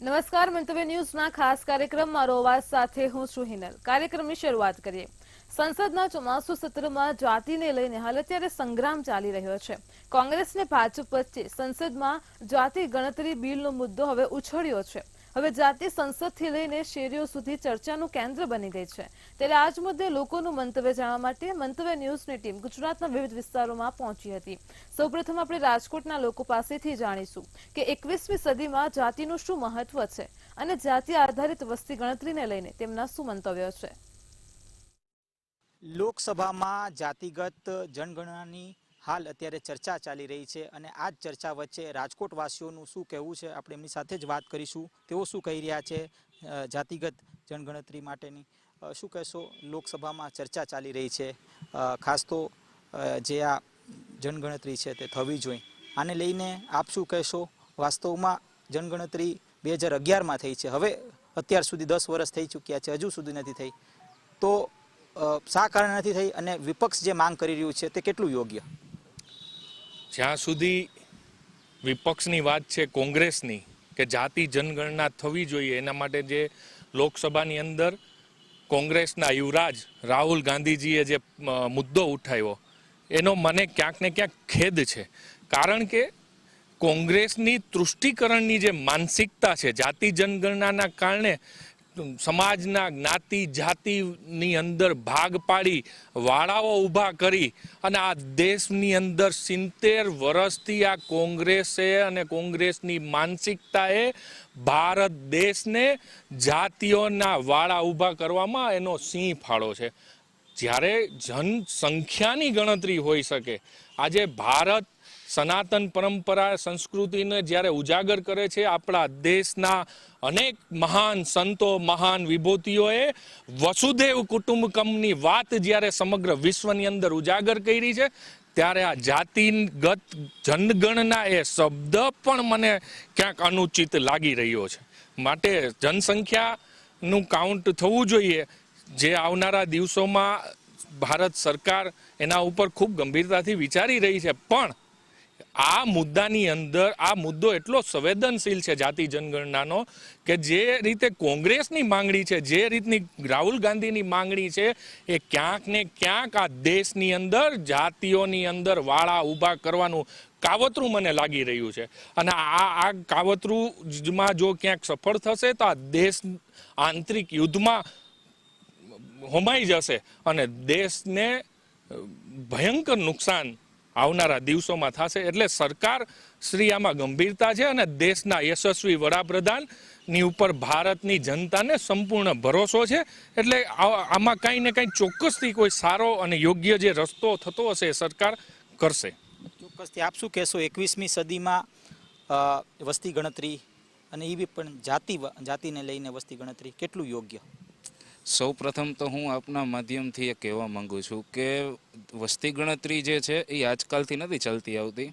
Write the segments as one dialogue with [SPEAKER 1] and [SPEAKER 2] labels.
[SPEAKER 1] નમસ્કાર મંતવ્ય ન્યૂઝના ખાસ કાર્યક્રમ મારો અવાજ સાથે હું છું હિનલ। કાર્યક્રમની શરૂઆત કરીએ। સંસદના ચોમાસુ સત્રમાં જાતિને લઈને હાલ અત્યારે સંગ્રામ ચાલી રહ્યો છે। કોંગ્રેસ ને ભાજપ વચ્ચે સંસદમાં જાતિ ગણતરી બિલનો મુદ્દો હવે ઉછળ્યો છે। હવે જાતિ સંસદથી લઈને શેરીઓ સુધી ચર્ચાનું કેન્દ્ર બની ગઈ છે। ત્યારે આજ મુદ્દે લોકોનું મંતવ્ય જાણવા માટે મંતવ્ય ન્યૂઝની ટીમ ગુજરાતના વિવિધ વિસ્તારોમાં પહોંચી હતી। સૌપ્રથમ આપણે રાજકોટના લોકો પાસેથી જાણીશું કે 21મી સદીમાં જાતિનું શું મહત્વ છે અને જાતિ આધારિત વસ્તી ગણતરીને લઈને તેમના શું મંતવ્યો છે।
[SPEAKER 2] લોકસભામાં જાતિગત જનગણનાની હાલ અત્યારે ચર્ચા ચાલી રહી છે અને આ જ ચર્ચા વચ્ચે રાજકોટવાસીઓનું શું કહેવું છે આપણે એમની સાથે જ વાત કરીશું। તેઓ શું કહી રહ્યા છે જાતિગત જનગણતરી માટેની। શું કહેશો, લોકસભામાં ચર્ચા ચાલી રહી છે, ખાસ તો જે આ જનગણતરી છે તે થવી જોઈએ, આને લઈને આપ શું કહેશો? વાસ્તવમાં જનગણતરી 2011માં થઈ છે, હવે અત્યાર સુધી 10 વર્ષ થઈ ચૂક્યા છે, હજુ સુધી નથી થઈ, તો શા કારણે નથી થઈ અને વિપક્ષ જે માંગ કરી રહ્યું છે તે કેટલું યોગ્ય?
[SPEAKER 3] જ્યાં સુધી વિપક્ષની વાત છે કોંગ્રેસની કે જાતિ જનગણના થવી જોઈએ, એના માટે જે લોકસભાની અંદર કોંગ્રેસના યુવરાજ રાહુલ ગાંધીજીએ જે મુદ્દો ઉઠાવ્યો એનો મને ક્યાંક ને ક્યાંક ખેદ છે। કારણ કે કોંગ્રેસની તૃષ્ટિકરણની જે માનસિકતા છે, જાતિ જનગણનાના કારણે સમાજના જ્ઞાતિ જાતિની અંદર ભાગ પાડી વાળાઓ ઊભા કરી અને આ દેશની અંદર 70 વર્ષથી આ કોંગ્રેસે અને કોંગ્રેસની માનસિકતાએ ભારત દેશને જાતિઓના વાળા ઊભા કરવામાં એનો સિંહ ફાળો છે। જ્યારે જનસંખ્યાની ગણતરી હોઈ શકે, આજે ભારત સનાતન પરંપરા સંસ્કૃતિને જ્યારે ઉજાગર કરે છે, આપણા દેશના અનેક મહાન સંતો મહાન વિભૂતિઓએ વસુદેવ કુટુંબકમની વાત જ્યારે સમગ્ર વિશ્વની અંદર ઉજાગર કરી છે, ત્યારે આ જાતિગત જનગણના એ શબ્દ પણ મને ક્યાંક અનુચિત લાગી રહ્યો છે। માટે જનસંખ્યાનું કાઉન્ટ થવું જોઈએ, જે આવનારા દિવસોમાં ભારત સરકાર એના ઉપર ખૂબ ગંભીરતાથી વિચારી રહી છે। પણ આ મુદ્દાની અંદર આ મુદ્દો એટલો સંવેદનશીલ છે જાતિ જનગણનાનો કે જે રીતે કોંગ્રેસની માંગણી છે, જે રીતની રાહુલ ગાંધીની માંગણી છે, એ ક્યાંક ને ક્યાંક આ દેશની અંદર જાતિઓની અંદર વાળા ઊભા કરવાનું કાવતરું મને લાગી રહ્યું છે। અને આ કાવતરુંમાં જો ક્યાંક સફળ થશે તો આ દેશ આંતરિક યુદ્ધમાં હોમાઈ જશે અને દેશને ભયંકર નુકસાન આવનારા દિવસોમાં થશે। એટલે સરકાર શ્રી આમાં ગંભીરતા છે અને દેશના યશસ્વી વડાપ્રધાનની ઉપર ભારતની જનતાને સંપૂર્ણ ભરોસો છે। એટલે આમાં કંઈ ને કંઈ ચોક્કસથી કોઈ સારો અને યોગ્ય જે રસ્તો થતો હશે એ સરકાર કરશે।
[SPEAKER 2] ચોક્કસથી આપ શું કહેશો, 21મી સદીમાં વસ્તી ગણતરી અને એ પણ જાતિને લઈને વસ્તી ગણતરી કેટલું યોગ્ય?
[SPEAKER 4] સૌ પ્રથમ તો હું આપના માધ્યમથી એ કહેવા માંગુ છું કે વસ્તી ગણતરી જે છે એ આજકાલથી નથી ચાલતી આવતી।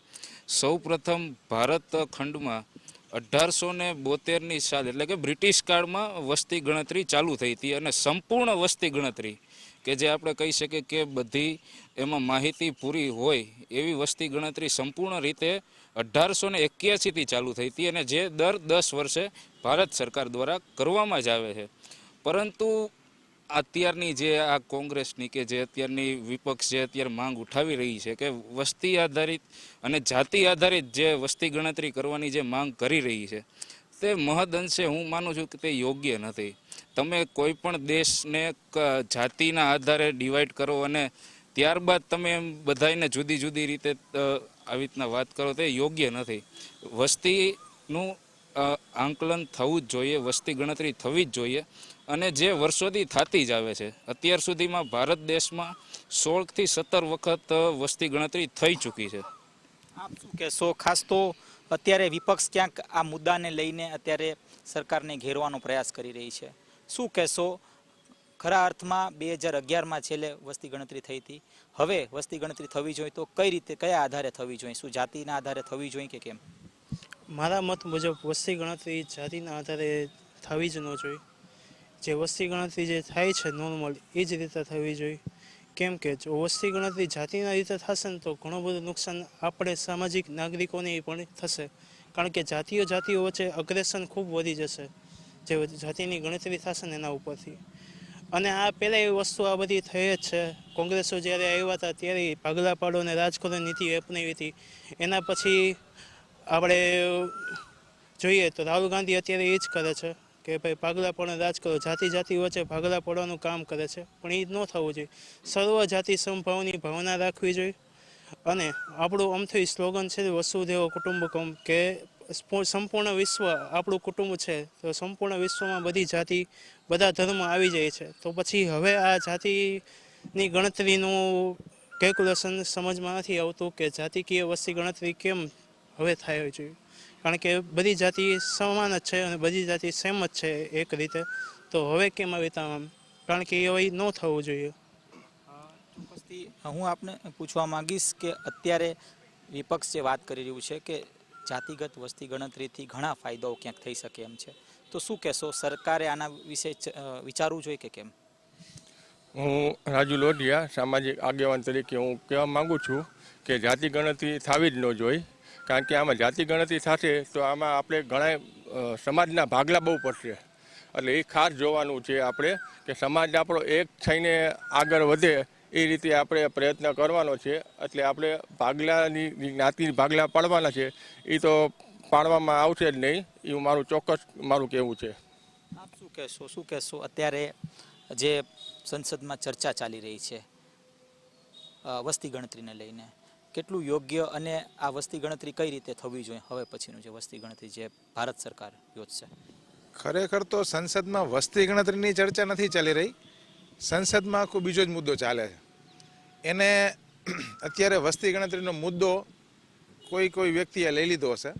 [SPEAKER 4] સૌ પ્રથમ ભારત ખંડમાં 1872ની સાલ એટલે કે બ્રિટિશ કાળમાં વસ્તી ગણતરી ચાલુ થઈ હતી અને સંપૂર્ણ વસ્તી ગણતરી કે જે આપણે કહી શકીએ કે બધી એમાં માહિતી પૂરી હોય એવી વસ્તી ગણતરી સંપૂર્ણ રીતે 1881થી ચાલુ થઈ હતી અને જે દર 10 વર્ષે ભારત સરકાર દ્વારા કરવામાં જ આવે છે। પરંતુ અત્યારની જે આ કોંગ્રેસની કે જે અત્યારની વિપક્ષ જે અત્યારે માંગ ઉઠાવી રહી છે કે વસ્તી આધારિત અને જાતિ આધારિત જે વસ્તી ગણતરી કરવાની જે માંગ કરી રહી છે તે મહદઅંશે હું માનું છું કે તે યોગ્ય નથી। તમે કોઈ પણ દેશને જાતિના આધારે ડિવાઈડ કરો અને ત્યારબાદ તમે એમ બધાને જુદી જુદી રીતે આવી રીતના વાત કરો તે યોગ્ય નથી। વસ્તીનું આંકલન થવું જ જોઈએ, વસ્તી ગણતરી થવી જ જોઈએ અને જે વર્ષોથી થતી જ આવે છે। અત્યાર સુધીમાં ભારત દેશમાં 16થી 17 વખત વસ્તી ગણતરી થઈ ચૂકી છે।
[SPEAKER 2] આપ શું કહેશો? ખાસ તો અત્યારે વિપક્ષ ક્યાંક આ મુદ્દાને લઈને અત્યારે સરકારને ઘેરવાનો પ્રયાસ કરી રહી છે, શું કહેશો? ખરા અર્થમાં 2011માં છેલ્લે વસ્તી ગણતરી થઈ હતી, હવે વસ્તી ગણતરી થવી જોઈએ તો કઈ રીતે, કયા આધારે થવી જોઈએ? શું જાતિના આધારે થવી જોઈએ કે કેમ?
[SPEAKER 5] મારા મત મુજબ વસ્તી ગણતરી જાતિના આધારે થવી જ ન જોઈએ। જે વસ્તી ગણતરી જે થાય છે નોર્મલ એ જ રીતે થવી જોઈએ। કેમ કે જો વસ્તી ગણતરી જાતિના રીતે થશે ને તો ઘણું બધું નુકસાન આપણે સામાજિક નાગરિકોને પણ થશે। કારણ કે જાતિઓ વચ્ચે અગ્રેસન ખૂબ વધી જશે જે જાતિની ગણતરી થશે ને એના ઉપરથી. અને આ પહેલાં એવી વસ્તુ આ બધી થઈ જ છે. કોંગ્રેસો જ્યારે આવ્યા હતા ત્યારે ભાગલા પાડો અને રાજ કરો નીતિ અપનાવી હતી. એના પછી આપણે જોઈએ તો રાહુલ ગાંધી અત્યારે એ જ કરે છે કે ભાઈ ભાગલા પાડો રાજ કરો, જાતિ વચ્ચે ભાગલા પાડવાનું કામ કરે છે. પણ એ જ ન થવું જોઈએ. સર્વ જાતિ સમભાવની ભાવના રાખવી જોઈએ. અને આપણું અમથી સ્લોગન છે વસુધૈવ કુટુંબકમ, કે સંપૂર્ણ વિશ્વ આપણું કુટુંબ છે. તો સંપૂર્ણ વિશ્વમાં બધી જાતિ બધા ધર્મ આવી જાય છે. તો પછી હવે આ જાતિની ગણતરીનું કેલ્ક્યુલેશન સમજમાં નથી આવતું કે જાતિકીય વસ્તી ગણતરી કેમ હવે થાય જોઈએ. કારણ કે બધી જાતિ સમાન જ છે અને બધી જાતિ સેમ જ છે એક રીતે. તો હવે કેમ આવી રીતે કારણ કે એ ન થવું જોઈએ.
[SPEAKER 2] ચોક્કસથી હું આપને પૂછવા માંગીશ કે અત્યારે વિપક્ષ જે વાત કરી રહ્યું છે કે જાતિગત વસ્તી ગણતરીથી ઘણા ફાયદાઓ ક્યાંક થઈ શકે એમ છે, તો શું કહેશો? સરકારે આના વિશે વિચારવું જોઈએ કે કેમ?
[SPEAKER 6] હું રાજુ લોઢિયા સામાજિક આગેવાન તરીકે હું કહેવા માગું છું કે જાતિ ગણતરી થવી જ ન જોઈએ. કારણ કે આમાં જાતિ ગણતરી થશે તો આમાં આપણે ઘણા સમાજના ભાગલા બહુ પડશે. એટલે એ ખાસ જોવાનું છે આપણે કે સમાજ આપણો એક થઈને આગળ વધે એ રીતે આપણે પ્રયત્ન કરવાનો છે. એટલે આપણે ભાગલાની જ્ઞાતિ ભાગલા પાડવાના છે, એ તો પાડવામાં આવશે જ નહીં, એવું મારું ચોક્કસ મારું કહેવું છે.
[SPEAKER 2] આપ શું કહેશો અત્યારે જે સંસદમાં ચર્ચા ચાલી રહી છે વસ્તી ગણતરીને લઈને, કેટલું યોગ્ય અને આ વસ્તી ગણતરી કઈ રીતે થવી જોઈએ હવે પછીનું જે વસ્તી ગણતરી જે ભારત સરકાર યોજશે?
[SPEAKER 7] ખરેખર તો સંસદમાં વસ્તી ગણતરીની ચર્ચા નથી ચાલી રહી. સંસદમાં આખો બીજો જ મુદ્દો ચાલે છે. એને અત્યારે વસ્તી ગણતરીનો મુદ્દો કોઈ વ્યક્તિએ લઈ લીધો હશે.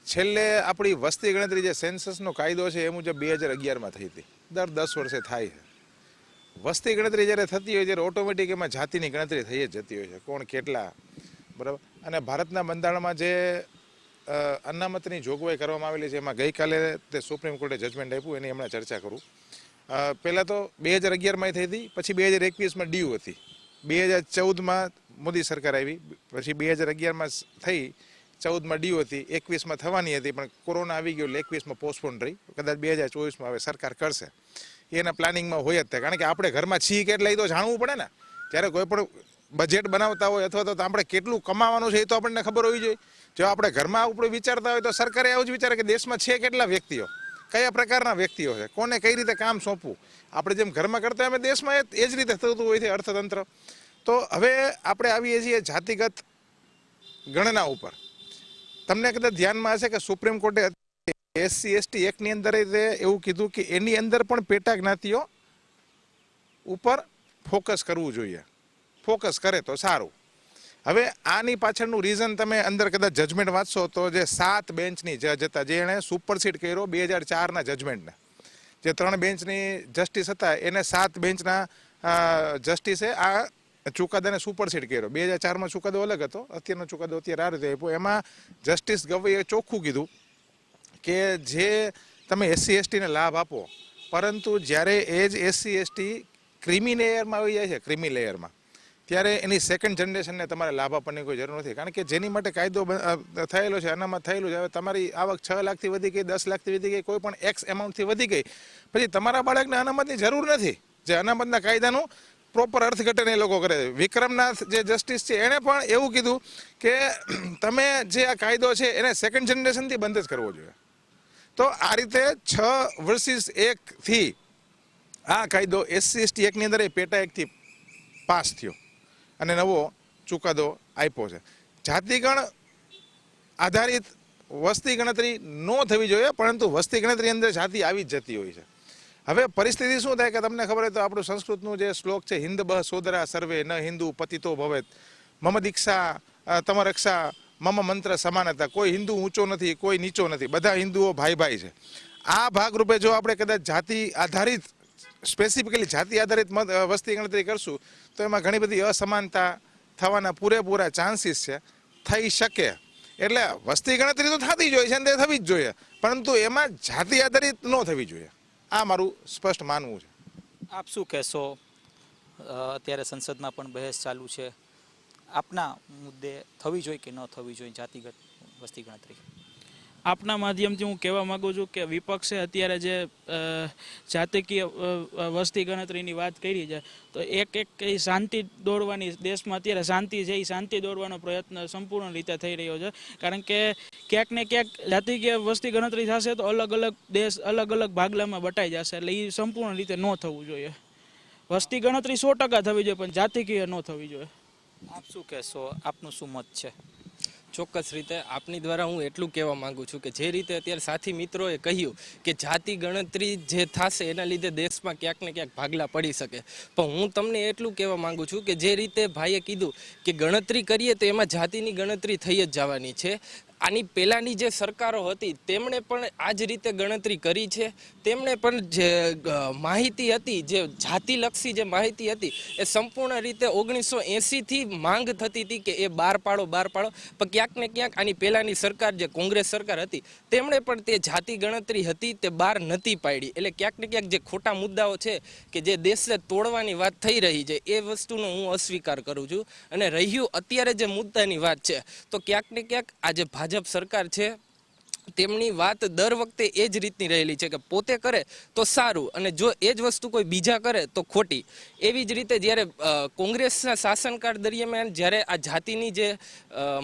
[SPEAKER 7] છેલ્લે આપણી વસ્તી ગણતરી જે સેન્સસનો કાયદો છે એ મુજબ 2011માં થઈ હતી. દર 10 વર્ષે થાય છે. વસ્તી ગણતરી જ્યારે થતી હોય ત્યારે ઓટોમેટિક એમાં જાતિની ગણતરી થઈ જ જતી હોય છે, કોણ કેટલા, બરાબર. અને ભારતના બંધારણમાં જે અનામતની જોગવાઈ કરવામાં આવેલી છે એમાં ગઈકાલે તે સુપ્રીમ કોર્ટે જજમેન્ટ આપ્યું, એની હમણાં ચર્ચા કરું. પહેલાં તો 2011માં થઈ હતી, પછી 2021માં ડ્યુ હતી, 2014માં મોદી સરકાર આવી, પછી 2011માં થઈ, 14માં ડ્યુ હતી, 21માં થવાની હતી પણ કોરોના આવી ગયો એટલે 21માં પોસ્ટપોન રહી. કદાચ 2024માં હવે સરકાર કરશે, એના પ્લાનિંગમાં હોય જ તે. કારણ કે આપણે ઘરમાં છીએ કેટલા એ તો જાણવું પડે ને. જ્યારે કોઈ પણ બજેટ બનાવતા હોય અથવા તો આપણે કેટલું કમાવાનું છે એ તો આપણને ખબર હોવી જોઈએ. જો આપણે ઘરમાં આપણે વિચારતા હોય તો સરકારે આવું જ વિચારે કે દેશમાં છે કેટલા વ્યક્તિઓ, કયા પ્રકારના વ્યક્તિઓ છે, કોને કઈ રીતે કામ સોંપવું. આપણે જેમ ઘરમાં કરતા હોય દેશમાં એ જ રીતે થતું હોય છે અર્થતંત્ર. તો હવે આપણે આવીએ છીએ જાતિગત ગણના ઉપર. તમને કદાચ ધ્યાનમાં હશે કે સુપ્રીમ કોર્ટે SC/ST એક્ટની અંદર એવું કીધું કે એની અંદર પણ પેટા જ્ઞાતિઓ ઉપર ફોકસ કરવું જોઈએ. ફોકસ કરે તો સારું. હવે આની પાછળનું રીઝન તમે અંદર કદાચ જજમેન્ટ વાંચશો તો જે 7 બેન્ચની જજ હતા, જે એણે સુપરસીડ કર્યો 2004ના જજમેન્ટને, જે 3 બેન્ચની જસ્ટિસ હતા એને 7 બેન્ચના જસ્ટિસે આ ચુકાદાને સુપરસીડ કર્યો. 2004માં ચુકાદો અલગ હતો, અત્યારનો ચુકાદો અત્યારે આ રીતે આપ્યો. એમાં જસ્ટિસ ગવઈએ ચોખ્ખું કીધું કે જે તમે SC/STને લાભ આપો, પરંતુ જ્યારે એ જ SC/ST ક્રિમી લેયરમાં આવી જાય છે, ક્રિમી લેયરમાં, ત્યારે એની સેકન્ડ જનરેશનને તમારે લાભ આપવાની કોઈ જરૂર નથી. કારણ કે જેની માટે કાયદો થયેલો છે, અનામત થયેલું છે, હવે તમારી આવક 6 લાખથી વધી ગઈ, 10 લાખથી વધી ગઈ, કોઈ પણ એક્સ એમાઉન્ટથી વધી ગઈ, પછી તમારા બાળકને અનામતની જરૂર નથી. જે અનામતના કાયદાનું પ્રોપર અર્થઘટન એ લોકો કરે છે. વિક્રમનાથ જે જસ્ટિસ છે એણે પણ એવું કીધું કે તમે જે આ કાયદો છે એને સેકન્ડ જનરેશનથી બંધ જ કરવો જોઈએ. તો આ રીતે 6-1 આ કાયદો SC/ST એક્ટની અંદર એ પેટા એક્ટથી પાસ થયો અને નવો ચુકાદો આપ્યો છે. જાતિગણ આધારિત વસ્તી ગણતરી ન થવી જોઈએ, પરંતુ વસ્તી ગણતરી અંદર જાતિ આવી જ જતી હોય છે. હવે પરિસ્થિતિ શું થાય કે તમને ખબર હોય તો આપણું સંસ્કૃતનું જે શ્લોક છે, હિન્દ બહ સોદરા સર્વે ન હિન્દુ પતિતો ભવેત, મમ દીક્ષા તમ રક્ષા મમ મંત્ર સમાન હતા. કોઈ હિન્દુ ઊંચો નથી, કોઈ નીચો નથી, બધા હિન્દુઓ ભાઈ ભાઈ છે. આ ભાગરૂપે જો આપણે કદાચ જાતિ આધારિત સ્પેસિફિકલી જાતિ આધારિત વસ્તી ગણતરી કરશું તો એમાં ઘણી બધી અસમાનતા થવાના પૂરેપૂરા ચાન્સીસ છે, થઈ શકે. એટલે વસ્તી ગણતરી તો થતી જ હોય છે અને તે થવી જ જોઈએ, પરંતુ એમાં જાતિ આધારિત ન થવી જોઈએ. આ મારું સ્પષ્ટ માનવું છે.
[SPEAKER 2] આપ શું કહેશો? અત્યારે સંસદમાં પણ બહેસ ચાલુ છે. આપના મુદ્દે થવી જોઈએ કે ન થવી જોઈએ જાતિગત વસ્તી ગણતરી?
[SPEAKER 8] આપના માધ્યમથી હું કહેવા માગું છું કે વિપક્ષે અત્યારે જે જાતિકીય વસ્તી ગણતરીની વાત કરી છે તો એક એ શાંતિ દોરવાની, દેશમાં અત્યારે શાંતિ છે એ શાંતિ દોરવાનો પ્રયત્ન સંપૂર્ણ રીતે થઈ રહ્યો છે. કારણ કે ક્યાંક ને ક્યાંક જાતિકીય વસ્તી ગણતરી થશે તો અલગ અલગ દેશ અલગ અલગ ભાગલામાં બટાઈ જશે, એટલે એ સંપૂર્ણ રીતે ન થવું જોઈએ. વસ્તી ગણતરી 100% થવી જોઈએ, પણ જાતિકીય ન થવી જોઈએ.
[SPEAKER 2] આપ શું કહેશો, આપનું શું મત છે?
[SPEAKER 9] ચોક્કસ રીતે આપની દ્વારા હું એટલું કહેવા માંગુ છું કે જે રીતે અત્યારે સાથી મિત્રોએ કહ્યું કે જાતિ ગણતરી જે થશે એના લીધે દેશમાં ક્યાંક ને ક્યાંક ભાગલા પડી શકે, પણ હું તમને એટલું કહેવા માંગુ છું કે જે રીતે ભાઈએ કીધું કે ગણતરી કરીએ તો એમાં જાતિની ગણતરી થઈ જ જવાની છે. આની પહેલાંની જે સરકારો હતી તેમણે પણ આ જ રીતે ગણતરી કરી છે. તેમણે પણ જે માહિતી હતી, જે જાતિલક્ષી જે માહિતી હતી એ સંપૂર્ણ રીતે 1980થી માંગ થતી હતી કે એ બહાર પાડો. પણ ક્યાંક ને ક્યાંક આની પહેલાંની સરકાર, જે કોંગ્રેસ સરકાર હતી, તેમણે પણ તે જાતિ ગણતરી હતી તે બહાર નથી પાડી. એટલે ક્યાંક ને ક્યાંક જે ખોટા મુદ્દાઓ છે કે જે દેશને તોડવાની વાત થઈ રહી છે એ વસ્તુનો હું અસ્વીકાર કરું છું. અને રહ્યું અત્યારે જે મુદ્દાની વાત છે તો ક્યાંક ને ક્યાંક આ જે ભાજપ સરકાર છે તેમની વાત દર વખતે એ જ રીતની રહેલી છે કે પોતે કરે તો સારું અને જો એ જ વસ્તુ કોઈ બીજા કરે તો ખોટી. એવી જ રીતે જ્યારે કોંગ્રેસના શાસનકાળ દરમિયાન જ્યારે આ જાતિની જે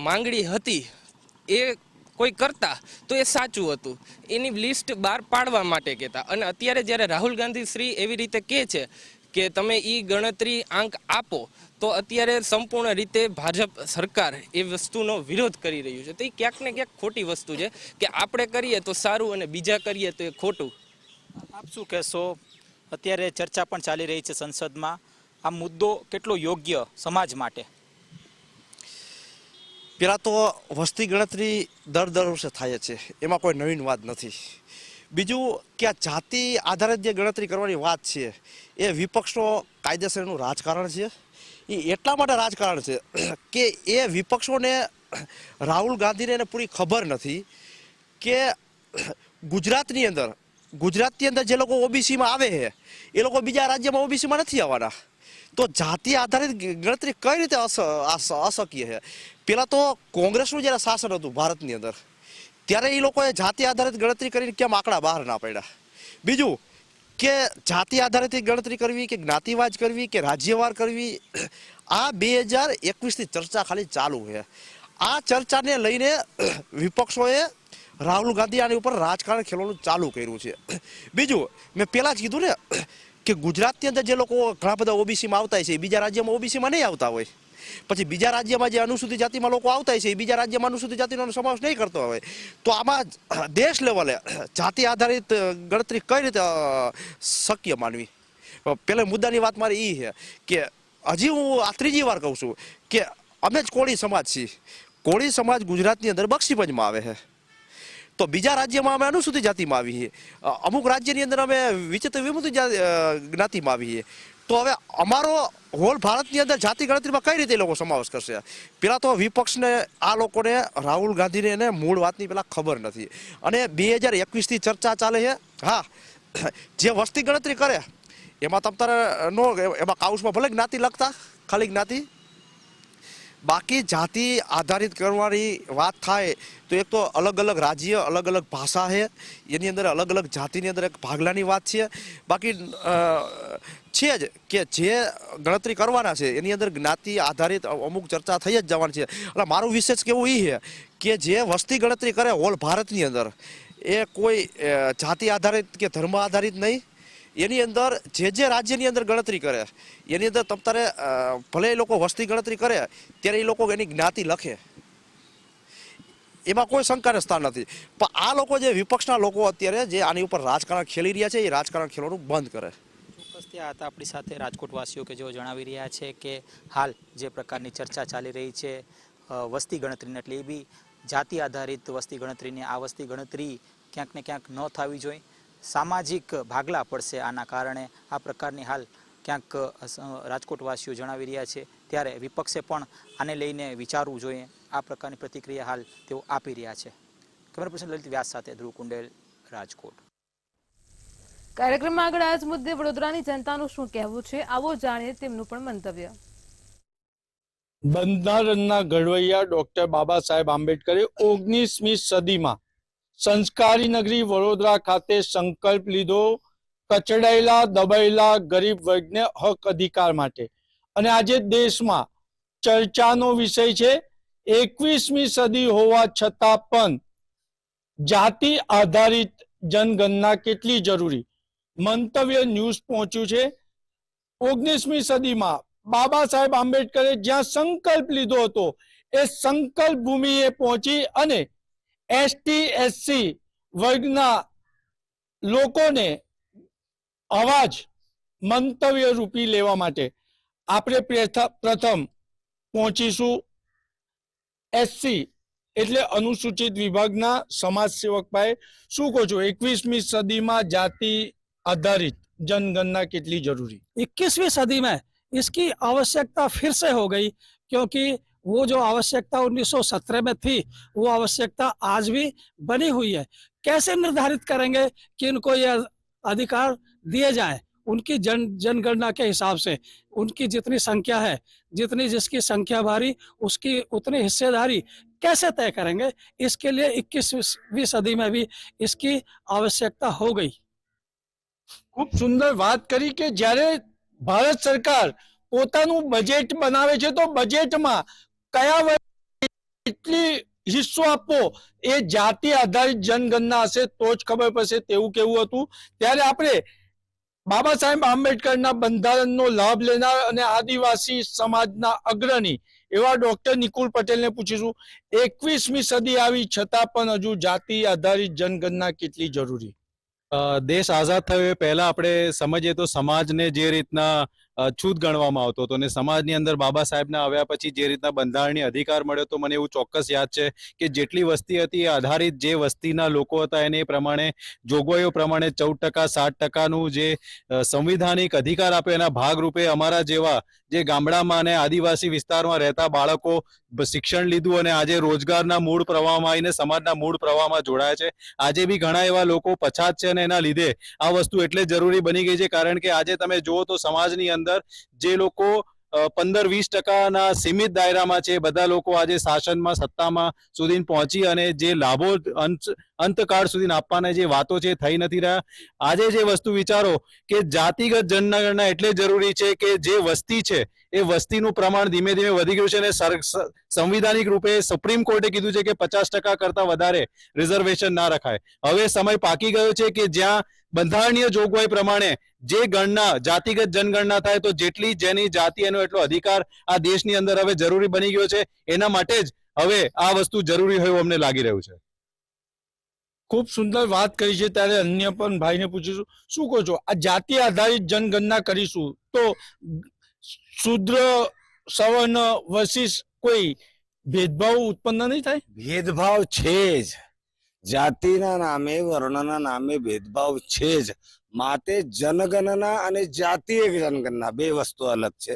[SPEAKER 9] માંગણી હતી એ કોઈ કરતા તો એ સાચું હતું, એની લિસ્ટ બહાર પાડવા માટે કહેતા. અને અત્યારે જ્યારે રાહુલ ગાંધી શ્રી એવી રીતે કહે છે કે તમે એ ગણતરી આંક આપો, તો અત્યારે સંપૂર્ણ રીતે ભાજપ સરકાર એ વસ્તુનો વિરોધ કરી રહ્યું છે. તો એ ક્યાંક ને ક્યાંક ખોટી વસ્તુ છે કે આપણે કરીએ તો સારું અને બીજા કરીએ તો એ ખોટું.
[SPEAKER 2] આપ શું કહેશો, અત્યારે ચર્ચા પણ ચાલી રહી છે સંસદમાં, આ મુદ્દો કેટલો યોગ્ય સમાજ માટે?
[SPEAKER 10] પહેલાં તો વસ્તી ગણતરી દર વર્ષે થાય છે, એમાં કોઈ નવીન વાત નથી. બીજું કે આ જાતિ આધારિત જે ગણતરી કરવાની વાત છે એ વિપક્ષનો કાયદેસરનું રાજકારણ છે. એ એટલા માટે રાજકારણ છે કે એ વિપક્ષોને રાહુલ ગાંધીને પૂરી ખબર નથી કે ગુજરાતની અંદર જે લોકો ઓબીસીમાં આવે છે એ લોકો બીજા રાજ્યમાં ઓબીસીમાં નથી આવવાના. તો જાતિ આધારિત ગણતરી કઈ રીતે અશક્ય છે? પહેલાં તો કોંગ્રેસનું જ્યારે શાસન હતું ભારતની અંદર ત્યારે એ લોકોએ જાતિ આધારિત ગણતરી કરીને કેમ આંકડા બહાર ના પડ્યા? બીજું કે જાતિ આધારિત ગણતરી કરવી કે જ્ઞાતિવાદ કરવી કે રાજ્યવાર કરવી, આ 2021ની ચર્ચા ખાલી ચાલુ છે. આ ચર્ચાને લઈને વિપક્ષોએ રાહુલ ગાંધી આની ઉપર રાજકારણ ખેલવાનું ચાલુ કર્યું છે. બીજું મેં પહેલાં જ કીધું ને કે ગુજરાતની અંદર જે લોકો ઘણા બધા ઓબીસીમાં આવતા છે એ બીજા રાજ્યમાં ઓબીસીમાં નહીં આવતા હોય, પછી બીજા રાજ્યમાં જે અનુસૂચિત જાતિમાં લોકો આવતા છે એ બીજા રાજ્યમાં અનુસૂચિત જાતિનો સમાવેશ નહીં કરતો હોય. તો આમાં દેશ લેવલે જાતિ આધારિત ગણતરી કઈ રીતે શક્ય માનવી? પહેલા મુદ્દાની વાત મારી એ છે કે હજી હું આ ત્રીજી વાર કહું છું કે અમે જ કોળી સમાજ છીએ. કોળી સમાજ ગુજરાતની અંદર બક્ષીપંચમાં આવે છે, તો બીજા રાજ્યમાં અમે અનુસૂચિત જાતિમાં આવીએ, અમુક રાજ્યની અંદર અમે વિચિત્ર વિમુક્ત જ્ઞાતિમાં આવીએ. તો હવે અમારો હોલ ભારતની અંદર જાતિ ગણતરીમાં કઈ રીતે એ લોકો સમાવેશ કરશે? પહેલાં તો વિપક્ષને આ લોકોને રાહુલ ગાંધીને એને મૂળ વાતની પહેલાં ખબર નથી. અને 2021થી ચર્ચા ચાલે છે. હા, જે વસ્તી ગણતરી કરે એમાં તમ તારે એમાં કાઉસમાં ભલે જ્ઞાતિ લખતા, ખાલી જ્ઞાતિ, બાકી જાતિ આધારિત કરવાની વાત થાય તો એક તો અલગ અલગ રાજ્ય, અલગ અલગ ભાષા છે, એની અંદર અલગ અલગ જાતિની અંદર એક ભાગલાની વાત છે. બાકી છે જ કે જે ગણતરી કરવાના છે એની અંદર જ્ઞાતિ આધારિત અમુક ચર્ચા થઈ જ જવાની છે. એટલે મારું વિશેષ કેવું એ છે કે જે વસ્તી ગણતરી કરે હોલ ભારતની અંદર એ કોઈ જાતિ આધારિત કે ધર્મ આધારિત નહીં. એની અંદર જે રાજ્યની અંદર ગણતરી કરે એની અંદર તમારે ભલે એ લોકો વસ્તી ગણતરી કરે ત્યારે એ લોકો એની જ્ઞાતિ લખે, એમાં કોઈ શંકાને સ્થાન નથી. પણ આ લોકો જે વિપક્ષના લોકો અત્યારે જે આની ઉપર રાજકારણ ખેલી રહ્યા છે એ રાજકારણ ખેલવાનું બંધ કરે.
[SPEAKER 2] ચોક્કસ ત્યાં હતા આપણી સાથે રાજકોટવાસીઓ કે જેઓ જણાવી રહ્યા છે કે હાલ જે પ્રકારની ચર્ચા ચાલી રહી છે વસ્તી ગણતરીને, એટલે એ બી જાતિ આધારિત વસ્તી ગણતરીની, આ વસ્તી ગણતરી ક્યાંક ને ક્યાંક ન થવી જોઈએ. સામાજિક ભાગલા પડશે આના કારણે, આ પ્રકારની હાલ ક્યાંક રાજકોટવાસીઓ જણાવી રહ્યા છે. ત્યારે વિપક્ષે પણ આને લઈને વિચારવું જોઈએ, આ પ્રકારની પ્રતિક્રિયા હાલ તેઓ આપી રહ્યા છે. કેમેરા પર્સન લલિત વ્યાસ સાથે ધ્રુવ કુંડેલ, રાજકોટ.
[SPEAKER 1] કાર્યક્રમમાં આગળ આ જ મુદ્દે વડોદરાની જનતાનું શું કહેવું છે, આવો જાણીએ તેમનું પણ મંતવ્ય.
[SPEAKER 11] બંધારણના ઘડવૈયા ડોક્ટર બાબા સાહેબ આંબેડકરે 19મી સદીમાં સંસ્કારી નગરી વડોદરા ખાતે સંકલ્પ લીધો કચડાયેલા દબાયેલા ગરીબ વર્ગને હક અધિકાર માટે. અને આજે દેશમાં ચર્ચાનો વિષય છે 21મી સદી હોવા છતાં પણ જાતિ આધારિત જનગણના કેટલી જરૂરી. મંતવ્ય ન્યૂઝ પહોંચ્યું છે 19મી સદીમાં બાબા સાહેબ આંબેડકરે જ્યાં સંકલ્પ લીધો હતો એ સંકલ્પ ભૂમિએ પહોંચી અને એસટી એસસી વર્ગના લોકોને અવાજ મંતવ્ય રૂપી લેવા માટે આપણે પ્રથમ પહોંચીશું એસસી એટલે અનુસૂચિત વિભાગના સમાજ સેવક ભાઈ. શું કહો છો, 21મી સદીમાં જાતિ आधारित जनगणना कितनी जरूरी?
[SPEAKER 12] 21वीं सदी में इसकी आवश्यकता फिर से हो गई, क्योंकि वो जो आवश्यकता 1917 में थी वो आवश्यकता आज भी बनी हुई है. कैसे निर्धारित करेंगे कि इनको ये अधिकार दिए जाए? उनकी जनगणना के हिसाब से उनकी जितनी संख्या है, जितनी जिसकी संख्या भारी उसकी उतनी हिस्सेदारी कैसे तय करेंगे? इसके लिए 21वीं सदी में भी इसकी आवश्यकता हो गई.
[SPEAKER 11] खूब सुंदर बात करी कि જ્યારે ભારત સરકાર પોતાનું બજેટ બનાવે છે તો બજેટમાં કયા કેટલી હિસ્સો આપવો એ જાતિ આધારિત જનગણના હશે તો જ ખબર પડશે તેવું કેવું હતું. ત્યારે આપણે બાબા સાહેબ આંબેડકરના બંધારણનો લાભ લેનાર અને આદિવાસી સમાજના અગ્રણી એવા ડોક્ટર નિકુલ પટેલને પૂછીશું 21મી સદી આવી છતાં પણ હજુ જાતિ આધારિત જનગણના કેટલી જરૂરી?
[SPEAKER 13] દેશ આઝાદ થયો એ પહેલા આપણે સમજીએ તો સમાજને જે રીતના છૂત ગણવામાં આવતો હતો અને સમાજની અંદર બાબા સાહેબના આવ્યા પછી જે રીતના બંધારણીય અધિકાર મળ્યો તો મને એવું ચોક્કસ યાદ છે કે જેટલી વસ્તી હતી એ આધારિત જે વસ્તીના લોકો હતા એને એ પ્રમાણે જોગવાઈઓ પ્રમાણે 14% 7%નું જે સંવિધાનિક અધિકાર આપે એના ભાગરૂપે અમારા જેવા જે ગામડામાં અને આદિવાસી વિસ્તારમાં રહેતા બાળકો શિક્ષણ લીધું અને આજે રોજગારના મૂળ પ્રવાહમાં આવીને સમાજના મૂળ પ્રવાહમાં જોડાયા છે. આજે બી ઘણા એવા લોકો પછાત છે અને એના લીધે આ વસ્તુ એટલે જરૂરી બની ગઈ છે કારણ કે આજે તમે જુઓ તો સમાજની અંદર જે લોકો 15-20% સીમિત દાયરામાં છે બધા લોકો આજે શાસનમાં સત્તામાં સુધી પહોંચી અને જે લાભો અંતકાળ સુધી આપવાના જે વાતો છે થઈ નથી રહ્યા. આજે જે વસ્તુ વિચારો કે જાતિગત જનગણના એટલે જરૂરી છે કે જે વસ્તી છે એ વસ્તીનું પ્રમાણ ધીમે ધીમે વધી ગયું છે અને સંવિધાનિક રૂપે સુપ્રીમ કોર્ટે કીધું છે કે 50% કરતા વધારે રિઝર્વેશન ના રખાય. હવે સમય પાકી ગયો છે કે જ્યાં બંધારણીય જોગવાઈ પ્રમાણે જે ગણના જાતિગત જનગણના થાય તો જેટલી જેની જાતિ એનો એટલો અધિકાર આ દેશની અંદર હવે જરૂરી બની ગયો છે. એના માટે જ હવે આ વસ્તુ જરૂરી હોય એવું અમને લાગી રહ્યું છે.
[SPEAKER 11] ખૂબ સુંદર વાત કરી છે. ત્યારે અન્ય પણ ભાઈને પૂછીશું શું કહો છો, આ જાતિ આધારિત જનગણના કરીશું તો શુદ્ર સવર્ણ વર્સિસ કોઈ ભેદભાવ ઉત્પન્ન નહીં થાય?
[SPEAKER 14] ભેદભાવ છે જ, જાતિના નામે વર્ણના નામે ભેદભાવ છે જ. માટે જનગણના અને જાતીય જનગણના બે વસ્તુ અલગ છે.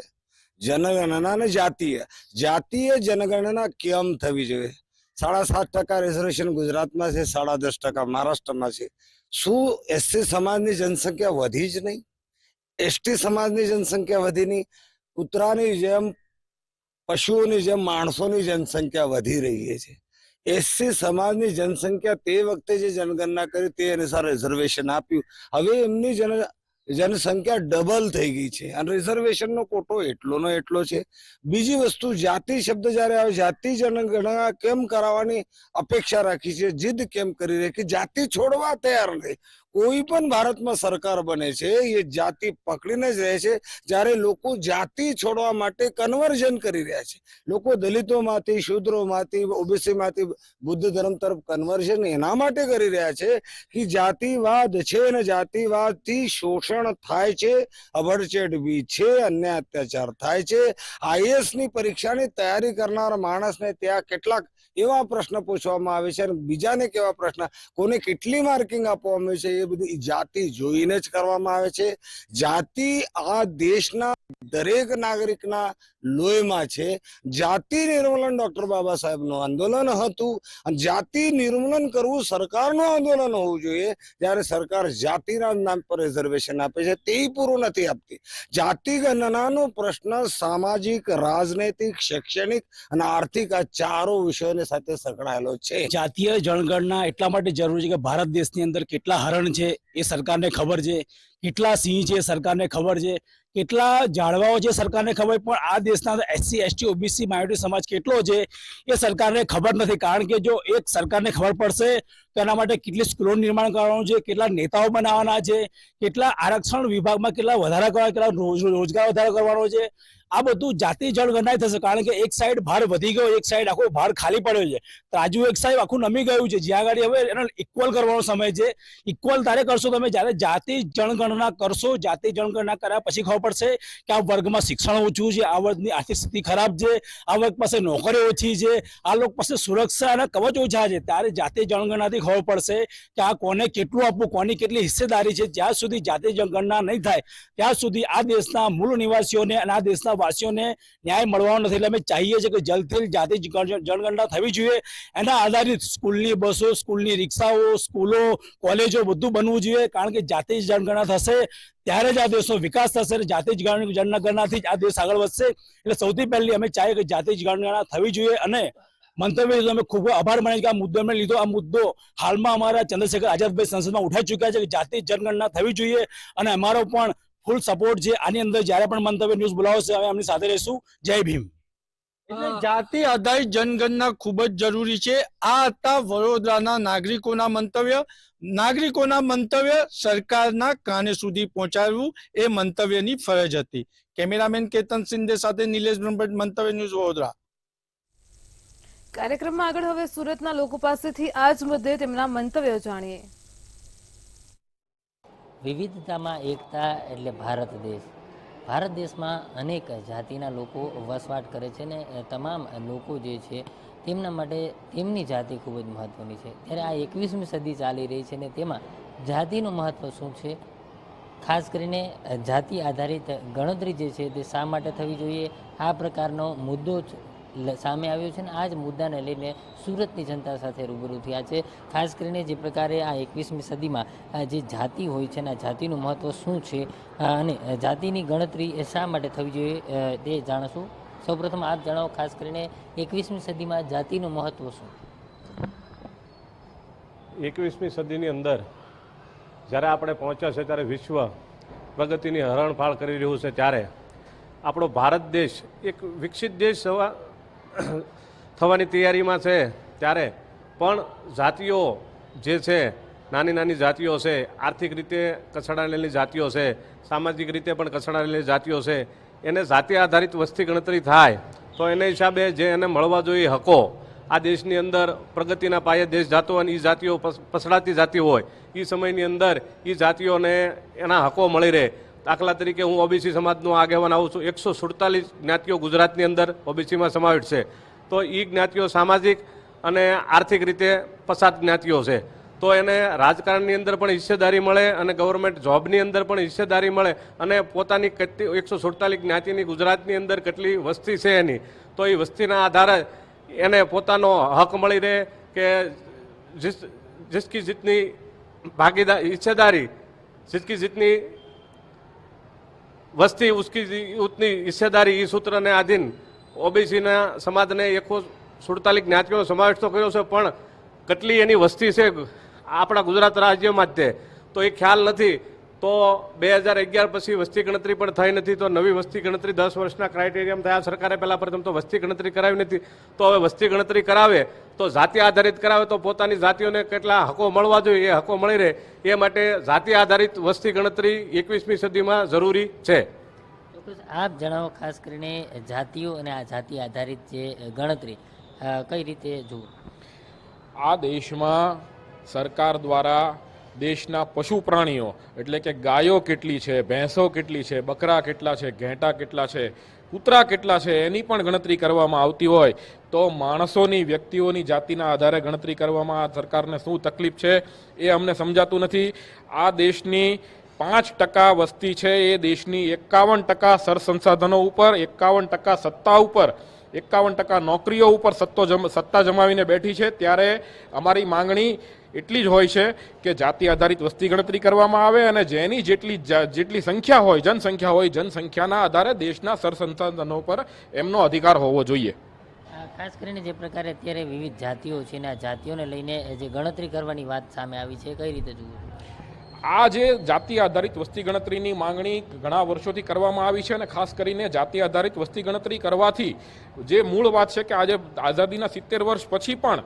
[SPEAKER 14] જનગણના અને જાતીય જનગણના કેમ થવી જોઈએ? 7.5% રિઝર્વેશન ગુજરાતમાં છે, 10.5% મહારાષ્ટ્રમાં છે. શું એસસી સમાજની જનસંખ્યા વધી જ નહીં? એસટી સમાજની જનસંખ્યા વધી નહીં? કૂતરાની જેમ પશુઓની જેમ માણસોની જનસંખ્યા વધી રહી છે. એસસી સમાજની જનસંખ્યા તે વખતે જે જનગણના કરી તે અનુસાર રિઝર્વેશન આપ્યું. હવે એમની જનસંખ્યા ડબલ થઈ ગઈ છે અને રિઝર્વેશનનો કોટો એટલોનો એટલો છે. બીજી વસ્તુ, જાતિ શબ્દ જયારે આવે, જાતિ જનગણના કેમ કરાવવાની અપેક્ષા રાખી છે, જીદ કેમ કરી રહી કે જાતિ છોડવા તૈયાર નથી. કોઈ પણ ભારતમાં સરકાર બને છે એ જાતિ પકડીને જ રહે છે. જ્યારે લોકો જાતિ છોડવા માટે કન્વર્ઝન કરી રહ્યા છે, લોકો દલિતોમાંથી, શૂદ્રોમાંથી, ઓબીસીમાંથી બુદ્ધ ધર્મ તરફ કન્વર્ઝન એના માટે કરી રહ્યા છે કે જાતિવાદ છે અને જાતિવાદથી શોષણ થાય છે, અભડછેડ બી છે, અન્ય અત્યાચાર થાય છે. આઈએએસ ની પરીક્ષાની તૈયારી કરનાર માણસને ત્યાં કેટલાક એવા પ્રશ્ન પૂછવામાં આવે છે અને બીજાને કેવા પ્રશ્ન, કોને કેટલી માર્કિંગ આપવામાં આવે છે એ એ બધી જાતિ જોઈને જ કરવામાં આવે છે. જાતિ આ દેશના દરેક નાગરિકના લોહીમાં છે. જાતિ નિર્મૂલન ડોક્ટર બાબા સાહેબનું આંદોલન હતું અને જાતિ નિર્મૂલન કરવું સરકારનું આંદોલન હોવું જોઈએ. જ્યારે સરકાર જાતિના નામ પર રિઝર્વેશન આપે છે તે પૂરું નથી આપતી. જાતિ ગણનાનો પ્રશ્ન સામાજિક, રાજનૈતિક, શૈક્ષણિક અને આર્થિક આ ચારો વિષયોની સાથે સંકળાયેલો છે.
[SPEAKER 12] જાતીય જનગણના એટલા માટે જરૂરી છે કે ભારત દેશની અંદર કેટલા હરણ છે એ સરકારને ખબર છે, કેટલા સિંહ છે સરકારને ખબર છે, કેટલા ઝાડવાઓ છે સરકારને ખબર, પણ આ દેશના SC, ST, OBC માઇનોરિટી સમાજ કેટલો છે એ સરકારને ખબર નથી. કારણ કે જો એક સરકારને ખબર પડશે તો એના માટે કેટલી સ્કૂલોનું નિર્માણ કરવાનું છે, કેટલા નેતાઓ બનાવવાના છે, કેટલા આરક્ષણ વિભાગમાં કેટલા વધારા કરવા, કેટલા રોજગાર વધારો કરવાનો છે. આ બધું જાતિ જનગણના થશે. કારણ કે એક સાઈડ ભાર વધી ગયો, એક સાઈડ આખો ભાર ખાલી પડ્યો છે. ત્રાજુ એક સાઈડ આખું નમી ગયું છે. જ્યાં આગળ હવે એને ઇક્વલ કરવાનો સમય છે. ઇક્વલ તારે કરશો તમે જ્યારે જાતિ જનગણના કરશો. જાતિ જનગણના કર્યા પછી ખબર પડશે કે આ વર્ગમાં શિક્ષણ ઓછું છે, આ વર્ગની આર્થિક સ્થિતિ ખરાબ છે, આ વર્ગ પાસે નોકરી ઓછી છે, આ લોકો પાસે સુરક્ષા અને કવચ ઓછા છે. ત્યારે જાતિ જનગણનાથી ખબર પડશે કે આ કોને કેટલું આપવું, કોની કેટલી હિસ્સેદારી છે. જ્યાં સુધી જાતિ જનગણના નહીં થાય ત્યાં સુધી આ દેશના મૂળ નિવાસીઓને અને આ દેશના વાસીઓને ન્યાય મળવાનો નથી. એટલે અમે ચાહીએ છીએ કે જલ્દથી જાતિ જનગણના થવી જોઈએ. એના આધારિત સ્કૂલની બસો, સ્કૂલની રિક્ષાઓ, સ્કૂલો, કોલેજો બધું બનવું જોઈએ. કારણ કે જાતિ જનગણના થશે ત્યારે જ આ દેશનો વિકાસ થશે. જાતિ જનગણનાથી જ આ દેશ આગળ વધશે. એટલે સૌથી પહેલી અમે ચાહીએ કે જાતિ જનગણના થવી જોઈએ. અને મંતવ્ય લીધો અમે ખૂબ આભાર માનીએ કે આ મુદ્દો અમે લીધો. આ મુદ્દો હાલમાં અમારા ચંદ્રશેખર આઝાદભાઈ સંસદમાં ઉઠાઈ ચૂક્યા છે કે જાતિ જનગણના થવી જોઈએ. અને અમારો પણ ફૂલ સપોર્ટ છે. આની અંદર જ્યારે પણ મંતવ્ય ન્યૂઝ બોલાવશે અમે એમની સાથે રહીશું. જય ભીમ.
[SPEAKER 11] એટલે જાતિ આધારિત જનગણના ખૂબ જ જરૂરી છે. આ હતા વડોદરાના નાગરિકોના મંતવ્ય. નાગરિકોના મંતવ્ય સરકારના કાને સુધી પહોંચાડવું એ મંતવ્યની ફરજ હતી. કેમેરામેન કેતન સિંધે સાથે નિલેશ બ્રહ્મભટ્ટ, મંતવ્ય ન્યૂઝ, વડોદરા.
[SPEAKER 1] કાર્યક્રમમાં આગળ હવે સુરતના લોકો પાસેથી આ જ મુદ્દે તેમના મંતવ્યો જાણીએ.
[SPEAKER 15] વિવિધતામાં એકતા એટલે ભારત દેશ. ભારત દેશમાં અનેક જાતિના લોકો વસવાટ કરે છે ને તમામ લોકો જે છે તેમના માટે તેમની જાતિ ખૂબ જ મહત્ત્વની છે. ત્યારે આ 21મી સદી ચાલી રહી છે ને તેમાં જાતિનું મહત્ત્વ શું છે, ખાસ કરીને જાતિ આધારિત ગણતરી જે છે તે શા માટે થવી જોઈએ, આ પ્રકારનો મુદ્દો સામે આવ્યો છે. ને આ જ મુદ્દાને લઈને સુરતની જનતા સાથે રૂબરૂ થયા છે. ખાસ કરીને જે પ્રકારે આ 21મી સદીમાં જે જાતિ હોય છે ને જાતિનું મહત્ત્વ શું છે અને જાતિની ગણતરી એ શા માટે થવી જોઈએ તે જાણશું. સૌપ્રથમ આપ જણાવો, ખાસ કરીને 21મી સદીમાં જાતિનું મહત્ત્વ શું?
[SPEAKER 16] 21મી સદીની અંદર જ્યારે આપણે પહોંચ્યા છે ત્યારે વિશ્વ પ્રગતિની હરણફાળ કરી રહ્યું છે. ત્યારે આપણો ભારત દેશ એક વિકસિત દેશ થવાની તૈયારીમાં છે. ત્યારે પણ જાતિઓ જે છે, નાની નાની જાતિઓ છે, આર્થિક રીતે કચડાયેલી જાતિઓ છે, સામાજિક રીતે પણ કચડાયેલી જાતિઓ છે, એને જાતિ આધારિત વસ્તી ગણતરી થાય તો એને હિસાબે જે એને મળવા જોઈએ હકો, આ દેશની અંદર પ્રગતિના પાયે દેશ જાતો અને એ જાતિઓ પછડાતી જાતિ હોય એ સમયની અંદર એ જાતિઓને એના હકો મળી રહે. દાખલા તરીકે હું ઓબીસી સમાજનો આગેવાન આવું છું. 147 જ્ઞાતિઓ ગુજરાતની અંદર ઓબીસીમાં સમાવેશ છે. તો એ જ્ઞાતિઓ સામાજિક અને આર્થિક રીતે પછાત જ્ઞાતિઓ છે. તો એને રાજકારણની અંદર પણ હિસ્સેદારી મળે અને ગવર્મેન્ટ જોબની અંદર પણ હિસ્સેદારી મળે અને પોતાની 147 જ્ઞાતિની ગુજરાતની અંદર કેટલી વસ્તી છે એની, તો એ વસ્તીના આધારે એને પોતાનો હક મળી રહે કે जिसकी जितनी भागीदार हिस्सेदारी, जिसकी जितनी वस्ती उसकी उतनी हिस्सेदारी, એ સૂત્રને આધીન ઓબીસીના સમાજને 147 જ્ઞાતિઓનો સમાવેશ તો કર્યો છે, પણ કેટલી એની વસ્તી છે આપણા ગુજરાત રાજ્યમાં જ તે તો એ ખ્યાલ નથી. તો 2011 પછી વસ્તી ગણતરી પણ થઈ નથી. તો નવી વસ્તી ગણતરી 10 વર્ષના ક્રાઇટેરિયમ થયા. સરકારે પહેલાં પ્રથમ તો વસ્તી ગણતરી કરાવી નથી. તો હવે વસ્તી ગણતરી કરાવે તો જાતિ આધારિત કરાવે તો પોતાની જાતિઓને કેટલા હકો મળવા જોઈએ એ હકો મળી રહે. એ માટે જાતિ આધારિત વસ્તી ગણતરી 21મી સદીમાં જરૂરી છે.
[SPEAKER 15] આપ જણાવો, ખાસ કરીને જાતિઓ અને આ જાતિ આધારિત જે ગણતરી કઈ રીતે જુઓ?
[SPEAKER 17] આ દેશમાં સરકાર દ્વારા દેશના પશુ પ્રાણીઓ એટલે કે ગાયો કેટલી છે, ભેંસો કેટલી છે, બકરા કેટલા છે, ઘેટા કેટલા છે, કૂતરા કેટલા છે એની પણ ગણતરી કરવામાં આવતી હોય તો માણસોની, વ્યક્તિઓની, જાતિના આધારે ગણતરી કરવામાં આ સરકારને શું તકલીફ છે એ અમને સમજાતું નથી. આ દેશની 5% વસ્તી છે એ દેશની 51% સરસંસાધનો ઉપર, 51% સત્તા ઉપર, 51% નોકરીઓ ઉપર સત્તા જમાવીને બેઠી છે. ત્યારે અમારી માંગણી એટલી જ હોય છે કે જાતિ આધારિત વસ્તી ગણતરી કરવામાં આવે અને જેની જેટલી સંખ્યા હોય, જનસંખ્યા હોય, જનસંખ્યાના આધારે દેશના સરસંસાધનો પર એમનો અધિકાર હોવો જોઈએ.
[SPEAKER 15] ખાસ કરીને જે પ્રકારે અત્યારે વિવિધ જાતિઓ છે ને આ જાતિઓને લઈને જે ગણતરી કરવાની વાત સામે આવી છે, કઈ રીતે જુઓ?
[SPEAKER 17] આ જે જાતિ આધારિત વસ્તી ગણતરીની માંગણી ઘણા વર્ષોથી કરવામાં આવી છે અને ખાસ કરીને જાતિ આધારિત વસ્તી ગણતરી કરવાથી જે મૂળ વાત છે કે આજે આઝાદીના 70 વર્ષ પછી પણ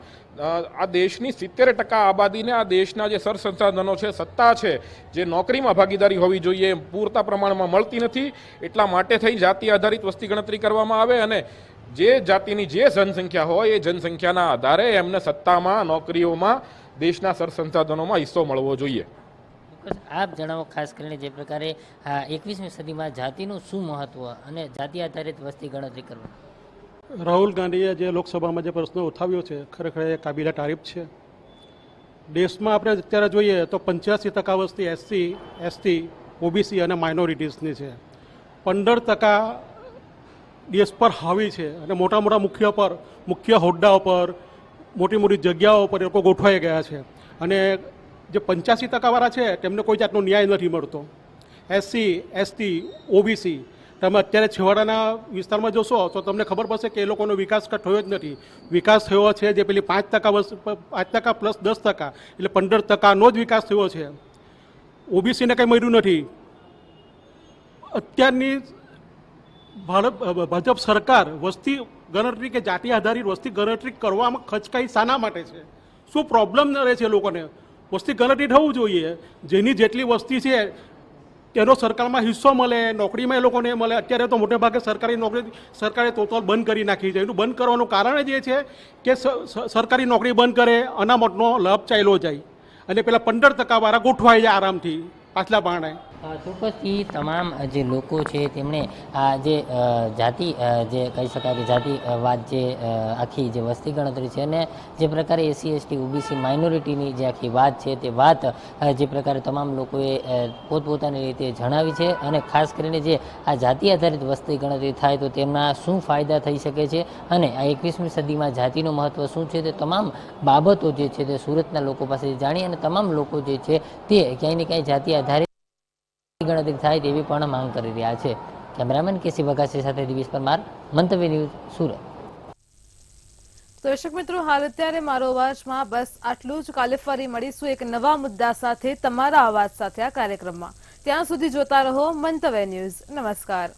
[SPEAKER 17] આ દેશની 70% આબાદીને આ દેશના જે સરસંસાધનો છે, સત્તા છે, જે નોકરીમાં ભાગીદારી હોવી જોઈએ પૂરતા પ્રમાણમાં મળતી નથી. એટલા માટે થઈ જાતિ આધારિત વસ્તી ગણતરી કરવામાં આવે અને જે જાતિની જે જનસંખ્યા હોય એ જનસંખ્યાના આધારે એમને સત્તામાં, નોકરીઓમાં, દેશના સરસંસાધનોમાં હિસ્સો મળવો જોઈએ.
[SPEAKER 15] આપ જણાવો ખાસ કરીને જે પ્રકારે 21મી સદીમાં જાતિનું શું મહત્વ અને જાતિ આધારિત વસ્તી ગણતરી કરવા?
[SPEAKER 18] રાહુલ ગાંધીએ જે લોકસભામાં જે પ્રશ્ન ઉઠાવ્યો છે ખરેખર એ કાબિલે તારીફ છે. દેશમાં આપણે અત્યારે જોઈએ તો 85% વસ્તી SC, ST, OBC અને માઇનોરિટીઝની છે. 15% દેશ પર હાવી છે અને મોટા મોટા મુખ્ય હોદ્દાઓ પર, મોટી મોટી જગ્યાઓ પર એ લોકો ગોઠવાઈ ગયા છે અને જે 85% વાળા છે તેમને કોઈ જાતનો ન્યાય નથી મળતો. SC, ST, OBC તમે અત્યારે છેવાડાના વિસ્તારમાં જોશો તો તમને ખબર પડશે કે એ લોકોનો વિકાસ થયો જ નથી. વિકાસ થયો છે જે પેલી 5% પ્લસ 10% એટલે 15%નો જ વિકાસ થયો છે. OBCને કંઈ મળ્યું નથી. અત્યારની ભાજપ સરકાર વસ્તી ગણતરી કે જાતિ આધારિત વસ્તી ગણતરી કરવામાં ખચકાઈ શાના માટે છે? શું પ્રોબ્લેમ રહે છે લોકોને? વસ્તી ગણતરી થવું જોઈએ. જેની જેટલી વસ્તી છે તેનો સરકારમાં હિસ્સો મળે, નોકરીમાં એ લોકોને મળે. અત્યારે તો મોટે ભાગે સરકારી નોકરી સરકારે ટોટલ બંધ કરી નાખી છે. એનું બંધ કરવાનું કારણ જ એ છે કે સરકારી નોકરી બંધ કરે, અનામતનો લાભ ચાલ્યો જાય અને પેલા 15% વાળા ગોઠવાઈ જાય આરામથી પાછલા બારણે.
[SPEAKER 15] ચોક્કસથી તમામ જે લોકો છે તેમણે આ જે જાતિ જે કહી શકાય કે જાતિવાદ જે આખી જે વસ્તી ગણતરી છે અને જે પ્રકારે SC, ST, OBC માઇનોરિટીની જે આખી વાત છે તે વાત જે પ્રકારે તમામ લોકોએ પોતપોતાની રીતે જણાવી છે અને ખાસ કરીને જે આ જાતિ આધારિત વસ્તી ગણતરી થાય તો તેમના શું ફાયદા થઈ શકે છે અને આ 21મી સદીમાં જાતિનું મહત્ત્વ શું છે તે તમામ બાબતો જે છે તે સુરતના લોકો પાસેથી જાણી અને તમામ લોકો જે છે તે ક્યાંય ને ક્યાંય જાતિ આધારિત ગણતરી થાય તેવી પણ માંગ કરી રહ્યા છે. કેમેરામેન કેસી વઘાસી સાથે દિવેશ પરમાર, મંતવ્ય ન્યૂઝ, સુરત.
[SPEAKER 1] દર્શક મિત્રો, હાલ અત્યારે મારો અવાજમાં બસ આટલું જ. કાલે ફરી મળીશું એક નવા મુદ્દા સાથે તમારા અવાજ સાથે આ કાર્યક્રમમાં. ત્યાં સુધી જોતા રહો મંતવ્ય ન્યૂઝ. નમસ્કાર.